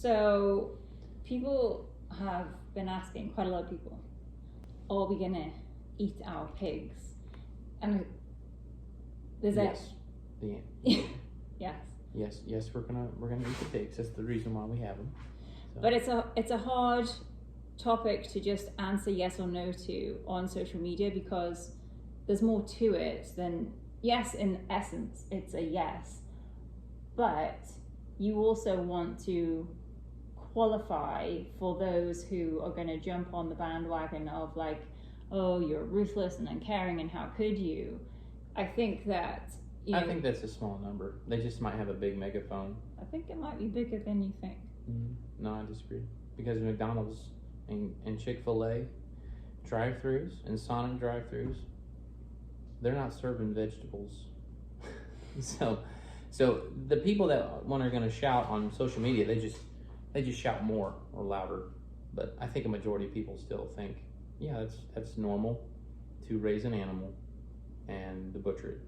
So people have been asking, quite a lot of people, are we going to eat our pigs? And there's Yes. yes. Yes, we're gonna eat the pigs. That's the reason why we have them. So. But it's a hard topic to just answer yes or no to on social media, because there's more to it than yes. In essence, it's a yes, but you also want to qualify for those who are going to jump on the bandwagon of like, oh, you're ruthless and uncaring and how could you. I think that I think that's a small number. They just might have a big megaphone. I think it might be bigger than you think. No, I disagree. Because McDonald's and Chick-fil-A drive-thrus and Sonic drive-thrus, they're not serving vegetables. So the people that are going to shout on social media, they just shout more or louder. But I think a majority of people still think, yeah, that's normal to raise an animal and to butcher it.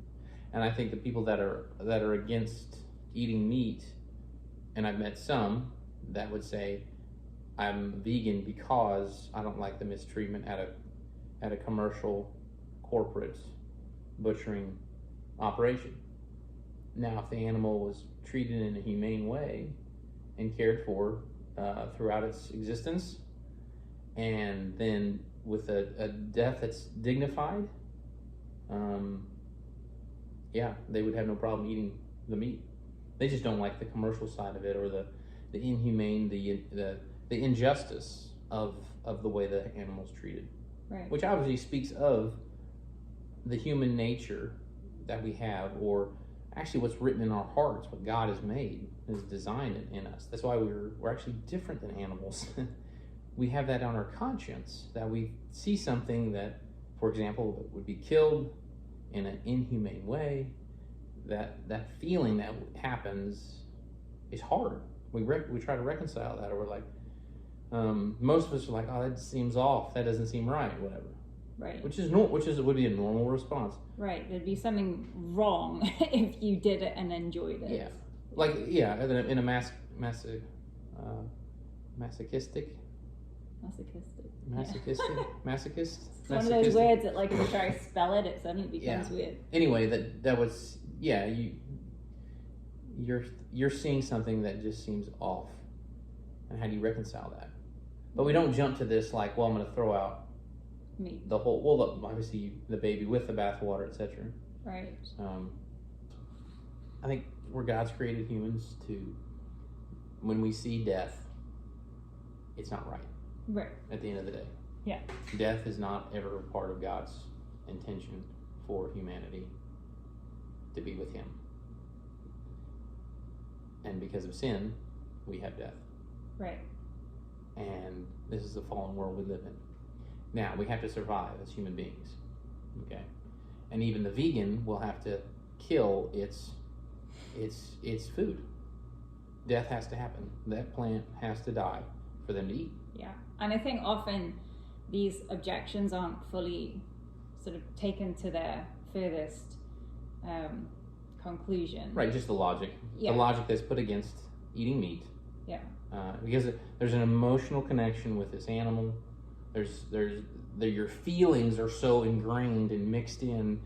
And I think the people that are against eating meat, and I've met some that would say, I'm vegan because I don't like the mistreatment at a commercial corporate butchering operation. Now, if the animal was treated in a humane way and cared for throughout its existence, and then with a death that's dignified, yeah, they would have no problem eating the meat. They just don't like the commercial side of it, or the inhumane, the injustice of the way the animal's treated. Right. Which obviously speaks of the human nature that we have, or actually what's written in our hearts, what God has made, has designed it in us. That's why we're actually different than animals. We have that on our conscience, that we see something that, for example, would be killed in an inhumane way. That feeling that happens is hard. We try to reconcile that, or we're like, most of us are like, oh, that seems off. That doesn't seem right. Whatever. Right. Which would be a normal response. Right. There'd be something wrong if you did it and enjoyed it. Yeah. Like in a masochistic. Masochist. It's one of those words that, like, if you try to spell it, it suddenly becomes weird. Anyway, that was you're seeing something that just seems off, and how do you reconcile that? But we don't jump to this like, well, I'm going to throw out meat. The whole, well, obviously the baby with the bathwater, etc. Right. I think we're God's created humans to, when we see death, it's not right. Right. At the end of the day. Yeah. Death is not ever part of God's intention for humanity to be with Him. And because of sin, we have death. Right. And this is the fallen world we live in. Now, we have to survive as human beings. Okay? And even the vegan will have to kill its food. Death has to happen. That plant has to die for them to eat. Yeah. And I think often these objections aren't fully sort of taken to their furthest conclusion. Right, just the logic. Yeah. The logic that's put against eating meat. Yeah. Because there's an emotional connection with this animal. Your feelings are so ingrained and mixed in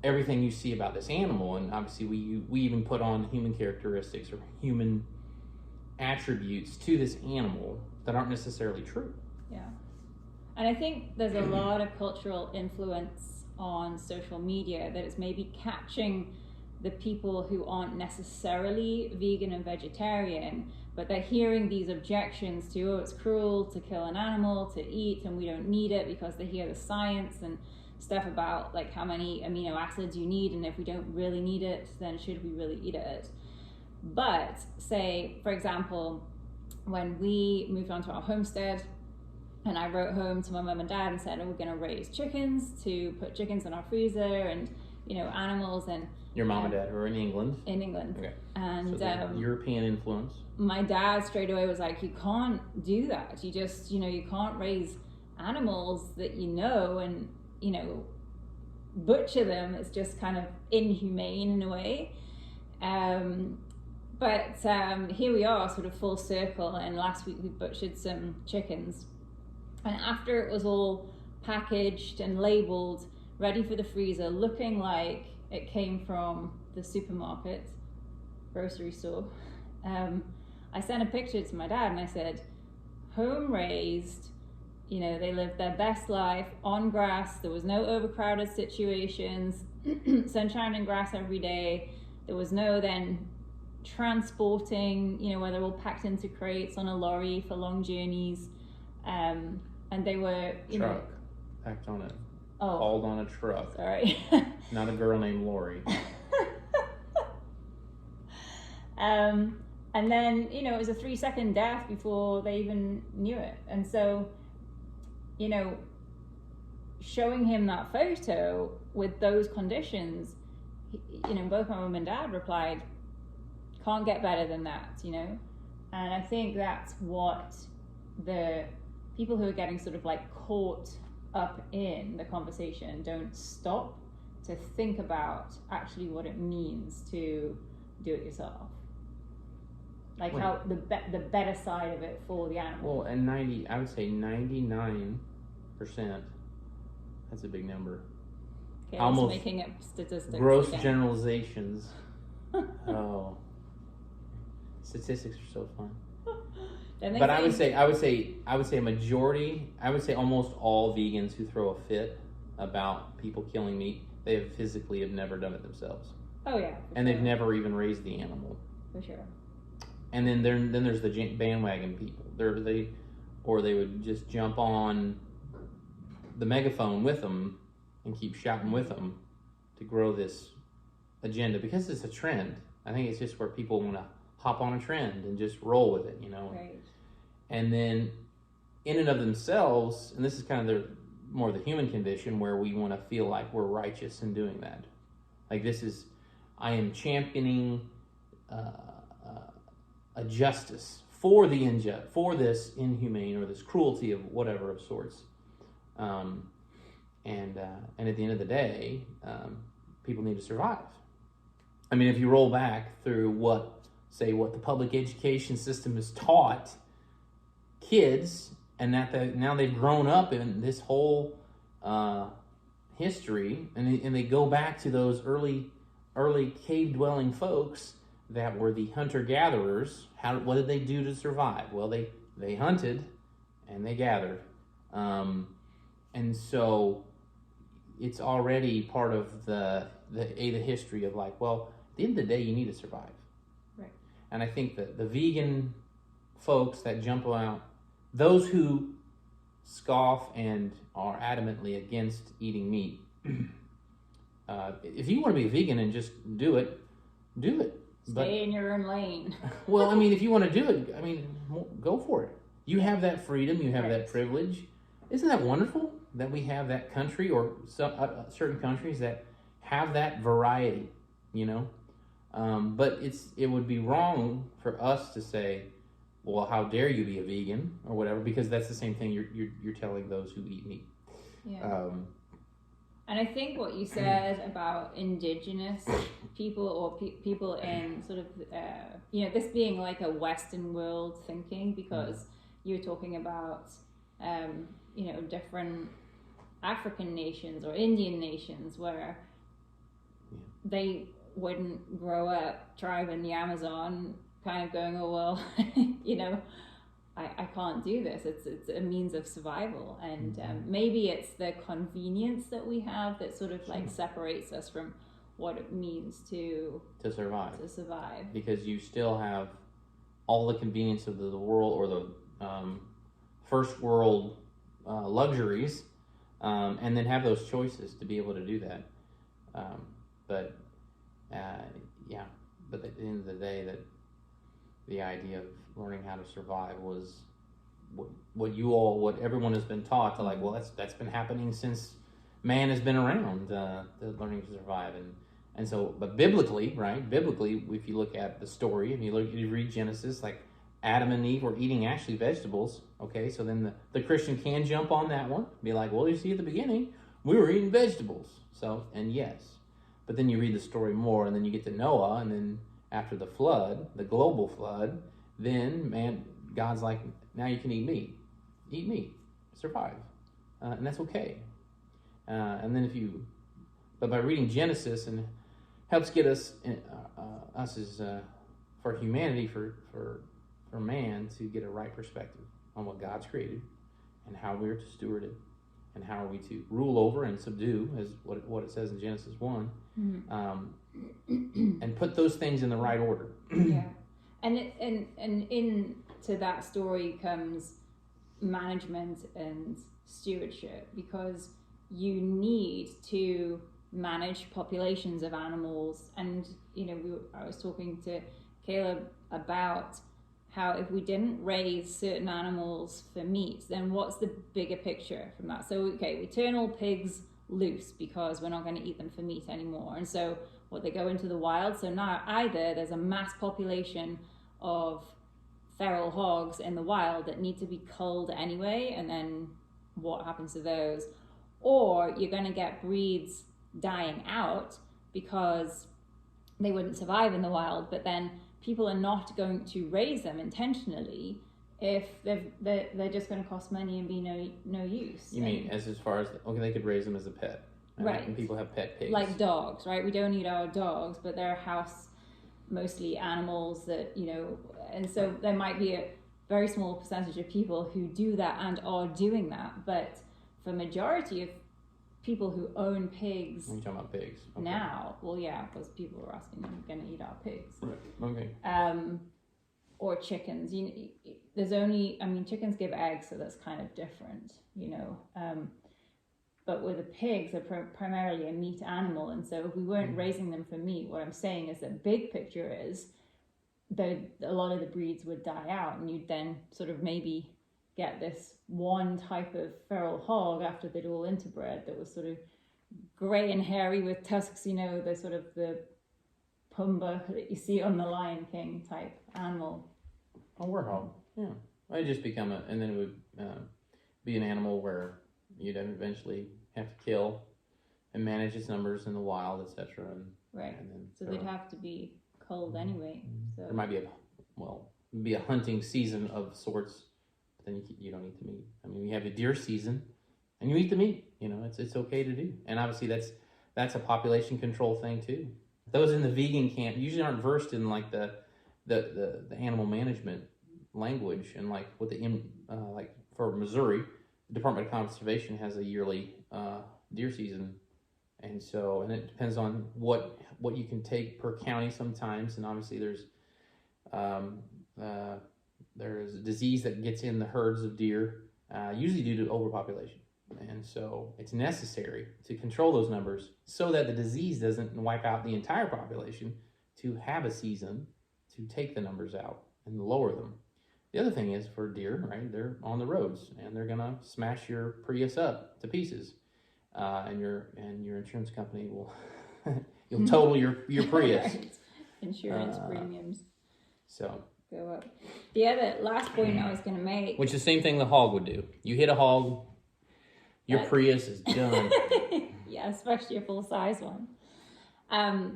everything you see about this animal, and obviously we even put on human characteristics or human attributes to this animal that aren't necessarily true. Yeah. And I think there's a lot of cultural influence on social media that is maybe catching the people who aren't necessarily vegan and vegetarian, but they're hearing these objections to, oh, it's cruel to kill an animal to eat and we don't need it, because they hear the science and stuff about like how many amino acids you need, and if we don't really need it, then should we really eat it? But say, for example, when we moved onto our homestead and I wrote home to my mum and dad and said, oh, we're going to raise chickens, to put chickens in our freezer and, animals. And your mom and dad were in England? In England. Okay. And so European influence. My dad straight away was like, you can't do that. You just, you can't raise animals that and, butcher them. It's just kind of inhumane in a way. But here we are, sort of full circle, and last week we butchered some chickens. And after it was all packaged and labeled, ready for the freezer, looking like it came from the supermarket, grocery store, I sent a picture to my dad and I said, home raised, you know, they lived their best life on grass. There was no overcrowded situations, sunshine and grass every day. There was no then transporting, you know, where they're all packed into crates on a lorry for long journeys. And they were, you know, packed on it. Oh, hauled on a truck. Sorry. Not a girl named Lori. And then, you know, it was a 3-second death before they even knew it. And so, you know, showing him that photo with those conditions, you know, both my mum and dad replied, can't get better than that, you know? And I think that's what the people who are getting sort of like caught up in the conversation don't stop to think about actually what it means to do it yourself. Like how the better side of it for the animal. Well, and I would say 99%, that's a big number. Okay, almost making up statistics. Gross again. generalizations. Oh. Statistics are so fun. But I would say a majority, I would say almost all vegans who throw a fit about people killing meat, they have never done it themselves. Oh yeah. And they've never even raised the animal. For sure. And then there's the bandwagon people. They would just jump on the megaphone with them and keep shouting with them to grow this agenda because it's a trend. I think it's just where people want to hop on a trend and just roll with it, you know. Right. And then in and of themselves, and this is kind of more the human condition where we want to feel like we're righteous in doing that. Like I am championing a justice for this inhumane or this cruelty of whatever of sorts. And at the end of the day, people need to survive. I mean, if you roll back through what the public education system has taught kids, and now they've grown up in this whole history, and they go back to those early cave-dwelling folks that were the hunter-gatherers. What did they do to survive? Well, they hunted and they gathered. And so it's already part of the history of like, well, at the end of the day, you need to survive. Right. And I think that the vegan folks that jump out, those who scoff and are adamantly against eating meat, if you want to be a vegan and just do it. Stay in your own lane. Well, I mean, if you want to do it, I mean, go for it. You have that freedom. You have Right. that privilege. Isn't that wonderful that we have that country or some certain countries that have that variety, you know? But it would be wrong for us to say, well, how dare you be a vegan or whatever, because that's the same thing you're telling those who eat meat. Yeah. And I think what you said about indigenous people or people in sort of, you know, this being like a Western world thinking, because you're talking about, you know, different African nations or Indian nations where they wouldn't grow up tribe in the Amazon kind of going, oh, well, you know, I can't do this. It's a means of survival. And maybe it's the convenience that we have that sort of like separates us from what it means to survive. Because you still have all the convenience of the world or the first world luxuries, and then have those choices to be able to do that. But at the end of the day, that the idea of learning how to survive was what everyone has been taught to, like, well, that's been happening since man has been around, learning to survive. And so, but biblically, if you look at the story and you read Genesis, like Adam and Eve were eating actually vegetables. Okay, so then the Christian can jump on that one, be like, well, you see at the beginning, we were eating vegetables. So, and yes, but then you read the story more, and then you get to Noah, and after the flood, the global flood, then God's like, now you can eat meat, survive, and that's okay. And then but by reading Genesis, and helps get us as for humanity, for man to get a right perspective on what God's created and how we're to steward it, and how are we to rule over and subdue, as what it says in Genesis 1, and put those things in the right order. Yeah, and into that story comes management and stewardship, because you need to manage populations of animals. And I was talking to Caleb about how if we didn't raise certain animals for meat, then what's the bigger picture from that? So okay, we turn all pigs loose because we're not going to eat them for meat anymore, and so they go into the wild. So now either there's a mass population of feral hogs in the wild that need to be culled anyway, and then what happens to those? Or you're going to get breeds dying out because they wouldn't survive in the wild, but then people are not going to raise them intentionally if they're just going to cost money and be no use. You mean as far as they could raise them as a pet, right? And people have pet pigs, like dogs, right? We don't eat our dogs, but they're house mostly animals that and so there might be a very small percentage of people who do that and are doing that, but for majority of people who own pigs. You're talking about pigs. Okay. Now, well, yeah, because people are asking, are you going to eat our pigs? Right. Okay. Or chickens. Chickens give eggs, so that's kind of different, but with the pigs, they're primarily a meat animal, and so if we weren't raising them for meat, what I'm saying is that big picture is that a lot of the breeds would die out, and you'd then sort of maybe get this one type of feral hog after they'd all interbred that was sort of grey and hairy with tusks, the sort of the Pumbaa that you see on the Lion King type animal. A warthog, yeah. It'd just become and then it would be an animal where you'd eventually have to kill and manage its numbers in the wild, etc. Right. And then so they'd have to be culled anyway. So there might be a hunting season of sorts. Then you don't eat the meat. You have a deer season, and you eat the meat. It's okay to do. And obviously that's a population control thing too. Those in the vegan camp usually aren't versed in like the animal management language, and like what like for Missouri, the Department of Conservation has a yearly deer season, and it depends on what you can take per county sometimes, and obviously there's a disease that gets in the herds of deer, usually due to overpopulation. And so it's necessary to control those numbers so that the disease doesn't wipe out the entire population, to have a season to take the numbers out and lower them. The other thing is for deer, right? They're on the roads and they're going to smash your Prius up to pieces. And your insurance company will you'll total your Prius. Right. Insurance premiums. So go up. The other last point I was going to make, which is the same thing the hog would do. You hit a hog, your Prius is done. Yeah, especially a full size one.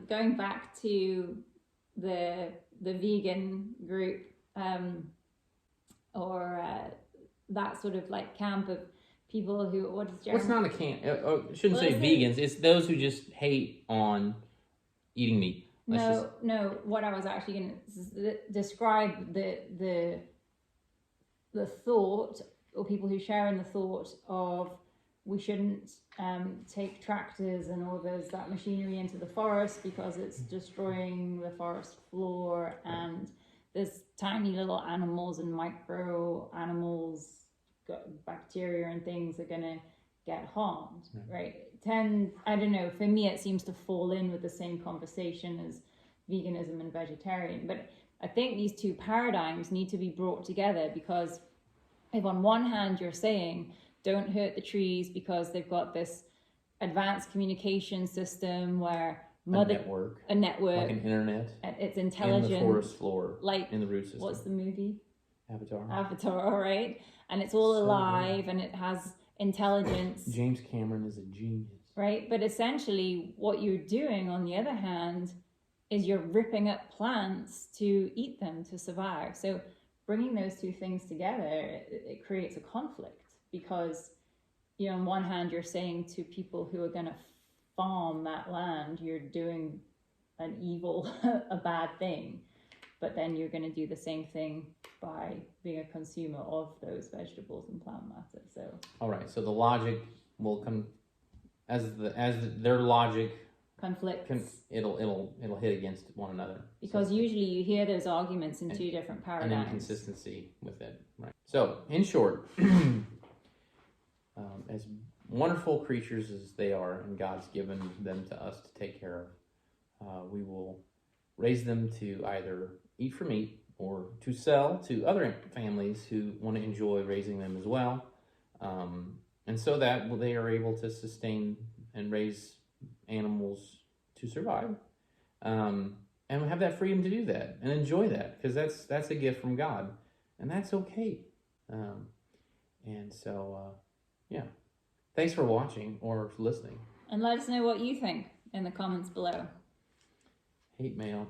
Going back to the vegan group, or that sort of like camp of people who, what is Jeremy? What's not a camp? Shouldn't say vegans. It's those who just hate on eating meat. No. What I was actually going to describe the thought, or people who share in the thought of we shouldn't take tractors and all that machinery into the forest because it's destroying the forest floor, and there's tiny little animals and micro animals, bacteria and things are going to get harmed, right? I don't know, for me it seems to fall in with the same conversation as veganism and vegetarian, but I think these two paradigms need to be brought together, because if on one hand you're saying don't hurt the trees because they've got this advanced communication system where a network like an internet, it's intelligent in the forest floor, like in the root system. What's the movie? Avatar, right? And it's all alive and it has intelligence. James Cameron is a genius, right? But essentially what you're doing on the other hand is you're ripping up plants to eat them to survive. So bringing those two things together, it creates a conflict, because, you know, on one hand, you're saying to people who are going to farm that land, you're doing an evil, a bad thing, but then you're going to do the same thing by being a consumer of those vegetables and plant matter. So all right, so the logic will come as their logic conflicts. It'll hit against one another, because so, usually you hear those arguments in two different paradigms. An inconsistency with it, right? So, in short, as wonderful creatures as they are, and God's given them to us to take care of, we will raise them to either eat for meat or to sell to other families who want to enjoy raising them as well, and so that they are able to sustain and raise animals to survive, and have that freedom to do that and enjoy that, because that's a gift from God, and that's okay. And so, yeah. Thanks for watching or listening. And let us know what you think in the comments below. Hate mail.